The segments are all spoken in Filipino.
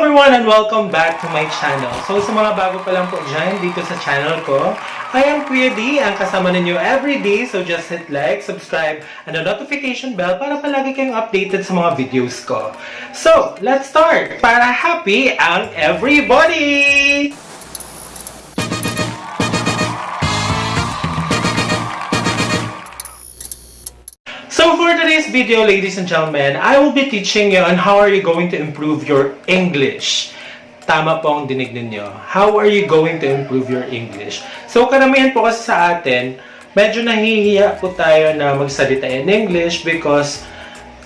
everyone and welcome back to my channel. So sa mga bago pa lang po dyan dito sa channel ko, I am Kuya D, ang kasama ninyo everyday. So just hit like, subscribe, and the notification bell para palagi kayong updated sa mga videos ko. So, let's start! Para happy ang everybody! So for today's video, ladies and gentlemen, I will be teaching you on how are you going to improve your English. Tama po ang dinig ninyo. How are you going to improve your English? So karamihan po kasi sa atin, medyo nahihiya po tayo na magsalita in English because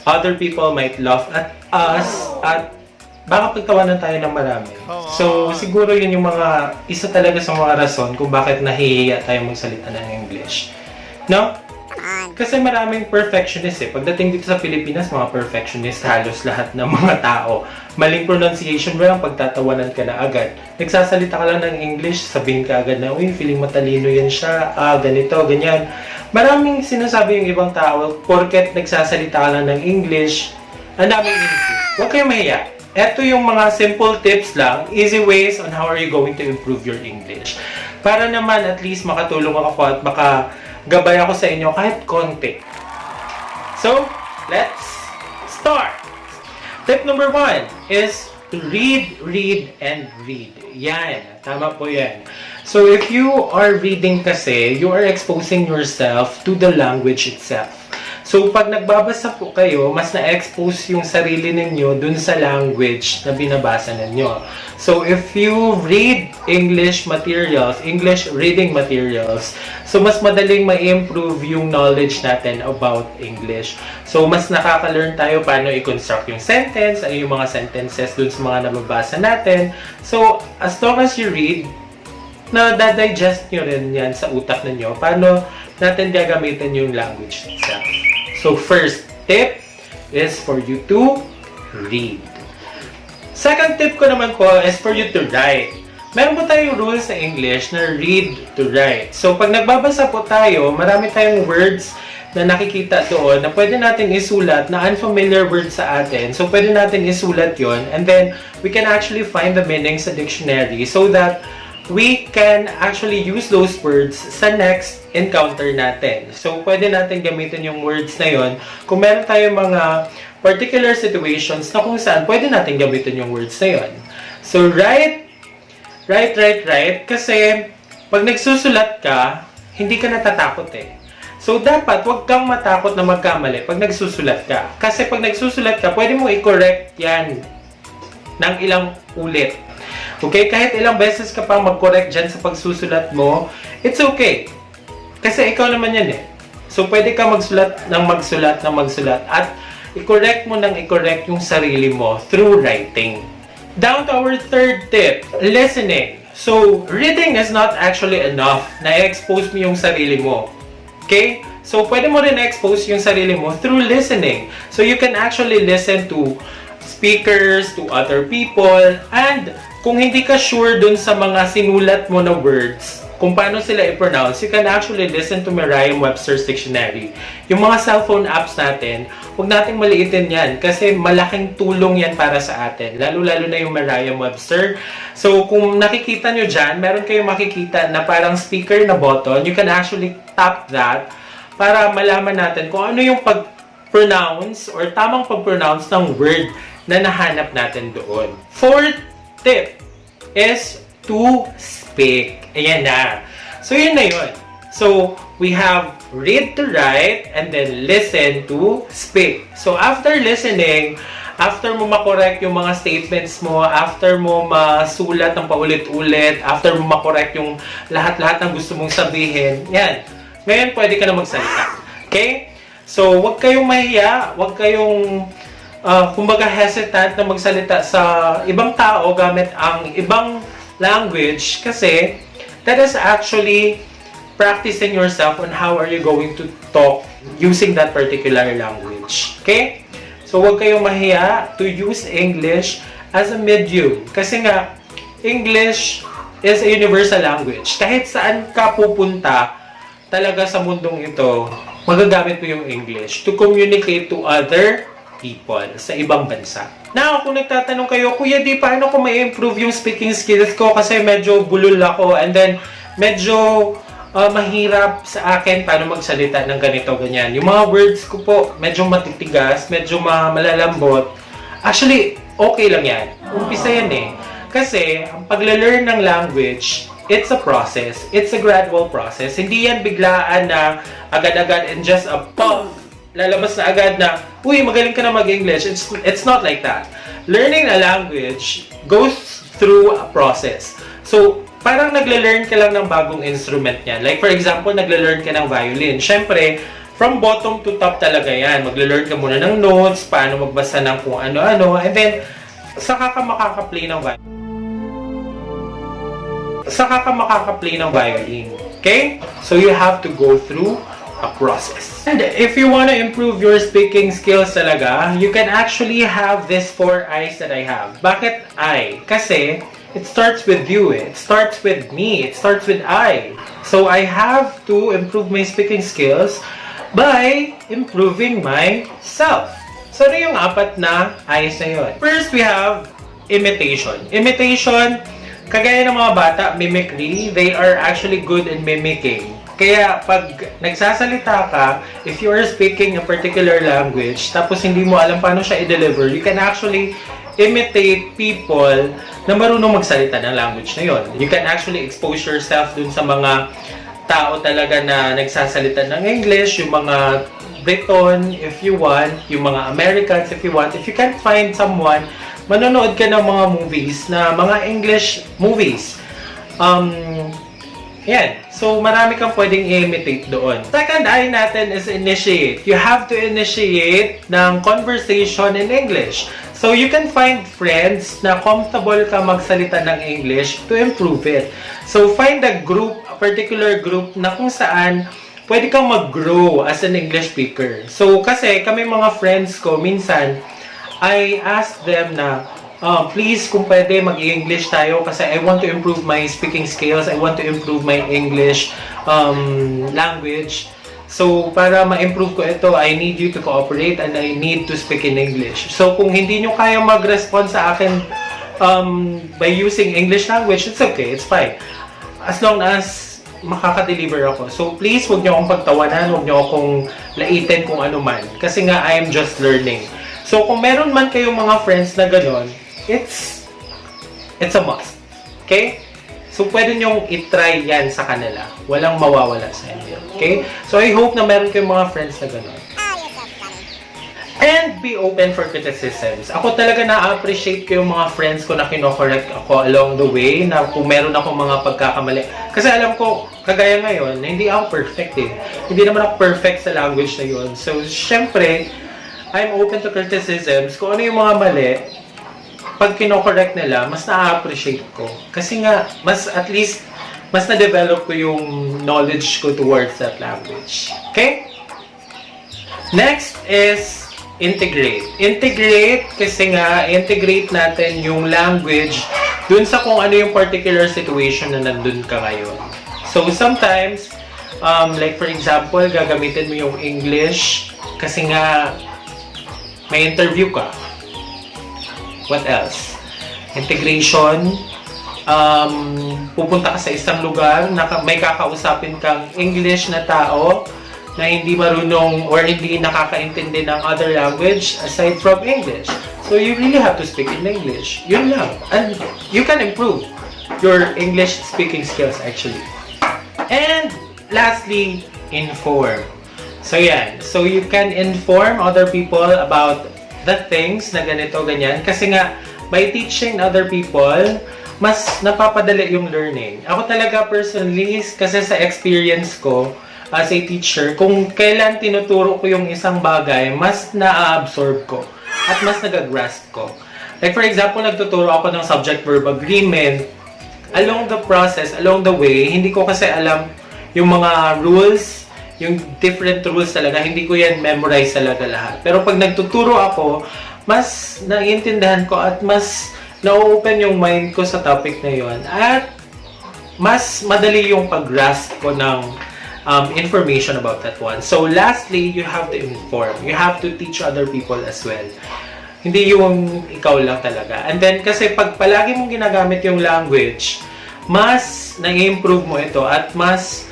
other people might laugh at us at baka pagtawanan tayo ng marami. So siguro yun yung isa talaga sa mga rason kung bakit nahihiya tayo magsalita ng English. No? Kasi maraming perfectionist eh. Pagdating dito sa Pilipinas, mga perfectionist halos lahat ng mga tao. Maling pronunciation mo lang, pagtatawanan ka na agad. Nagsasalita ka lang ng English, sabihin ka agad na, uy, feeling matalino yan siya, ganito, ganyan. Maraming sinasabi yung ibang tao, porket nagsasalita ka lang ng English, ang daming improve. Huwag kayong mahiya. Ito yung mga simple tips lang, easy ways on how are you going to improve your English. Para naman at least makatulong ako at gabay ako sa inyo kahit konti. So, let's start! Tip number 1 is to read, and read. Yan. Tama po yan. So, if you are reading kasi, you are exposing yourself to the language itself. So, pag nagbabasa po kayo, mas na-expose yung sarili ninyo dun sa language na binabasa ninyo. So, if you read English materials, English reading materials, so mas madaling ma-improve yung knowledge natin about English. So, mas nakaka-learn tayo paano i-construct yung sentence, ano yung mga sentences dun sa mga nababasa natin. So, as long as you read, na-digest nyo rin yan sa utak ninyo, paano natin gagamitin yung language itself. So, first tip is for you to read. Second tip ko naman po is for you to write. Meron po tayong rules sa English na read to write. So, pag nagbabasa po tayo, marami tayong words na nakikita doon na pwede natin isulat na unfamiliar words sa atin. So, pwede natin isulat yon, and then we can actually find the meaning sa dictionary so that we can actually use those words sa next encounter natin. So, pwede natin gamitin yung words na yon kung meron tayong mga particular situations na kung saan pwede natin gamitin yung words na yon. So, write. Kasi, pag nagsusulat ka, hindi ka natatakot eh. So, dapat wag kang matakot na magkamali pag nagsusulat ka. Kasi pag nagsusulat ka, pwede mo i-correct yan ng ilang ulit. Okay? Kahit ilang beses ka pang mag-correct dyan sa pagsusulat mo, it's okay. Kasi ikaw naman yan eh. So, pwede ka magsulat at i-correct mo yung sarili mo through writing. Down to our third tip, listening. So, reading is not actually enough na i-expose mo yung sarili mo. Okay? So, pwede mo rin i-expose yung sarili mo through listening. So, you can actually listen to speakers, to other people, and kung hindi ka sure dun sa mga sinulat mo na words, kung paano sila i-pronounce, you can actually listen to Merriam-Webster's Dictionary. Yung mga cellphone apps natin, huwag nating maliitin yan kasi malaking tulong yan para sa atin. Lalo-lalo na yung Merriam-Webster. So, kung nakikita nyo dyan, meron kayong makikita na parang speaker na button. You can actually tap that para malaman natin kung ano yung pag-pronounce or tamang pag-pronounce ng word na nahanap natin doon. Fourth tip is to speak. Ayan na. So, yun na yun. So, we have read to write and then listen to speak. So, after listening, after mo makorek yung mga statements mo, after mo masulat ng paulit-ulit, after mo makorek yung lahat-lahat ng gusto mong sabihin, yan. Ngayon, pwede ka na magsalita. Okay? So, huwag kayong mahiya, huwag kayong kumbaga hesitant na magsalita sa ibang tao gamit ang ibang language kasi that is actually practicing yourself on how are you going to talk using that particular language. Okay? So, huwag kayong mahiya to use English as a medium. Kasi nga, English is a universal language. Kahit saan ka pupunta talaga sa mundong ito, magagamit mo yung English to communicate to other people sa ibang bansa. Now, kung nagtatanong kayo, Kuya D, paano ko ma-improve yung speaking skills ko? Kasi medyo bulol ako and then medyo mahirap sa akin paano magsalita ng ganito, ganyan. Yung mga words ko po, medyo matitigas, medyo malalambot. Actually, okay lang yan. Umpisa yan eh. Kasi, ang pagla-learn ng language, it's a process. It's a gradual process. Hindi yan biglaan na agad-agad and just a pop, lalabas na agad na, uy, magaling ka na mag-English. It's not like that. Learning a language goes through a process. So, parang nagle-learn ka lang ng bagong instrument niyan. Like, for example, nagle-learn ka ng violin. Siyempre, from bottom to top talaga yan. Magle-learn ka muna ng notes, paano magbasa ng kung ano-ano, and then, saka ka makaka-play ng violin. Okay? So, you have to go through a process. And if you want to improve your speaking skills talaga, you can actually have this 4 I's that I have. Bakit I? Kasi, it starts with you. It starts with me. It starts with I. So, I have to improve my speaking skills by improving myself. So, ano yung 4 na I's na yun? First, we have imitation. Imitation, kagaya ng mga bata, mimicry, they are actually good in mimicking. Kaya, pag nagsasalita ka, if you are speaking a particular language, tapos hindi mo alam paano siya i-deliver, you can actually imitate people na marunong magsalita ng language na yon. You can actually expose yourself dun sa mga tao talaga na nagsasalita ng English, yung mga Briton, if you want, yung mga Americans, if you want. If you can't find someone, manonood ka ng mga movies na mga English movies. Yan. So, marami kang pwedeng i-imitate doon. Second I natin is initiate. You have to initiate ng conversation in English. So, you can find friends na comfortable ka magsalita ng English to improve it. So, find a group, a particular group na kung saan pwede kang mag-grow as an English speaker. So, kasi kami mga friends ko, minsan, I ask them na, please, kung pwede, mag-English tayo kasi I want to improve my speaking skills. I want to improve my English language. So, para ma-improve ko ito, I need you to cooperate and I need to speak in English. So, kung hindi nyo kaya mag-respond sa akin by using English language, it's okay, it's fine. As long as makaka-deliver ako. So, please, huwag nyo akong pagtawanan, huwag nyo akong laitin kung ano man. Kasi nga, I am just learning. So, kung meron man kayong mga friends na gano'n, it's a must. Okay? So, pwede nyong itry yan sa kanila. Walang mawawala sa inyo. Okay? So, I hope na meron kayong mga friends na gano'n. And be open for criticisms. Ako talaga na-appreciate ko yung mga friends ko na kino-correct ako along the way, na kung meron akong mga pagkakamali. Kasi alam ko, kagaya ngayon, hindi ako perfect eh. Hindi naman ako perfect sa language na yun. So, syempre, I'm open to criticisms. Kung ano yung mga mali, pag kino-correct nila, mas na-appreciate ko. Kasi nga, at least, mas na-develop ko yung knowledge ko towards that language. Okay? Next is integrate. Integrate kasi nga, integrate natin yung language dun sa kung ano yung particular situation na nandun ka ngayon. So, sometimes, like for example, gagamitin mo yung English kasi nga may interview ka. What else? Integration. Pupunta ka sa isang lugar na may kakausapin kang English na tao na hindi marunong or hindi nakakaintindi ng other language aside from English. So, you really have to speak in English. Yun lang. And you can improve your English speaking skills actually. And lastly, inform. So, yan. So, you can inform other people about the things na ganito, ganyan. Kasi nga, by teaching other people, mas napapadali yung learning. Ako talaga personally, kasi sa experience ko, as a teacher, kung kailan tinuturo ko yung isang bagay, mas na-absorb ko at mas nag-grasp ko. Like for example, nagtuturo ako ng subject-verb agreement. Along the process, along the way, hindi ko kasi alam yung mga rules, yung different rules talaga, hindi ko yan memorize talaga lahat. Pero pag nagtuturo ako, mas naiintindihan ko at mas na-open yung mind ko sa topic na yon. At mas madali yung pag-grasp ko ng information about that one. So lastly, you have to inform. You have to teach other people as well. Hindi yung ikaw lang talaga. And then, kasi pag palagi mong ginagamit yung language, mas na-improve mo ito at mas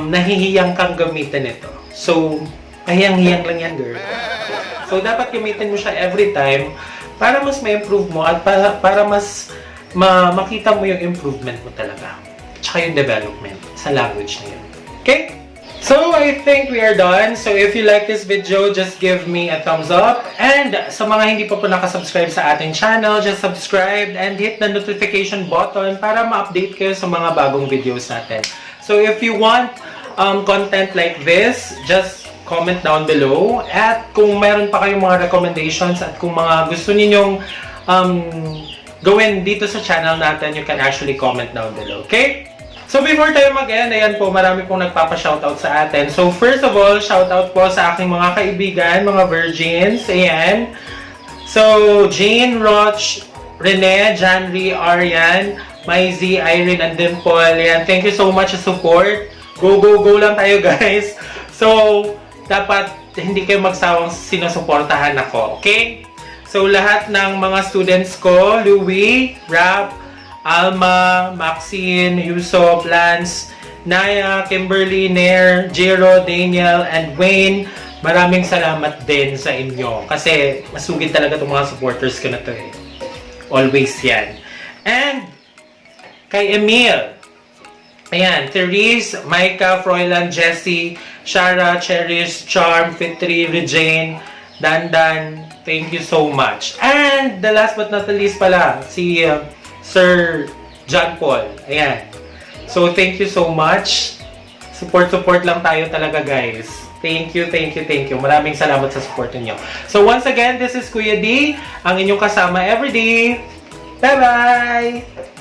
nahihiyang kang gamitin ito. So, kahiyang-hiyang lang yan, girl. So, dapat gamitin mo siya every time para mas ma-improve mo at para mas makita mo yung improvement mo talaga. Tsaka yung development sa language na yun. Okay? So, I think we are done. So, if you like this video, just give me a thumbs up. And sa mga hindi pa po nakasubscribe sa ating channel, just subscribe and hit the notification button para ma-update kayo sa mga bagong videos natin. So, if you want content like this, just comment down below. At kung mayroon pa kayong mga recommendations at kung mga gusto ninyong gawin dito sa channel natin, you can actually comment down below. Okay? So, before tayo mag-end, ayan po, marami pong nagpapa-shoutout sa atin. So, first of all, shoutout po sa aking mga kaibigan, mga virgins. Ayan. So, Jane, Roch, Rene, Janry, Arian, Maizy, Irene, and Dimple. Ayan. Thank you so much sa support. Go, go, go lang tayo, guys. So, dapat hindi kayo magsawang sinusuportahan ako. Okay? So, lahat ng mga students ko, Louie, Rap, Alma, Maxine, Yusuf, Lance, Naya, Kimberly, Nair, Jiro, Daniel, and Wayne, maraming salamat din sa inyo. Kasi masugid talaga itong mga supporters ko na to eh. Always yan. And kay Emil, ayan, Therese, Micah, Froilan, Jessie, Shara, Cherish, Charm, Fitri, Regine, Dandan, thank you so much. And the last but not the least pala, si Sir John Paul. Ayan. So, thank you so much. Support lang tayo talaga, guys. Thank you, thank you, thank you. Maraming salamat sa support niyo. So, once again, this is Kuya D, ang inyong kasama everyday. Bye-bye!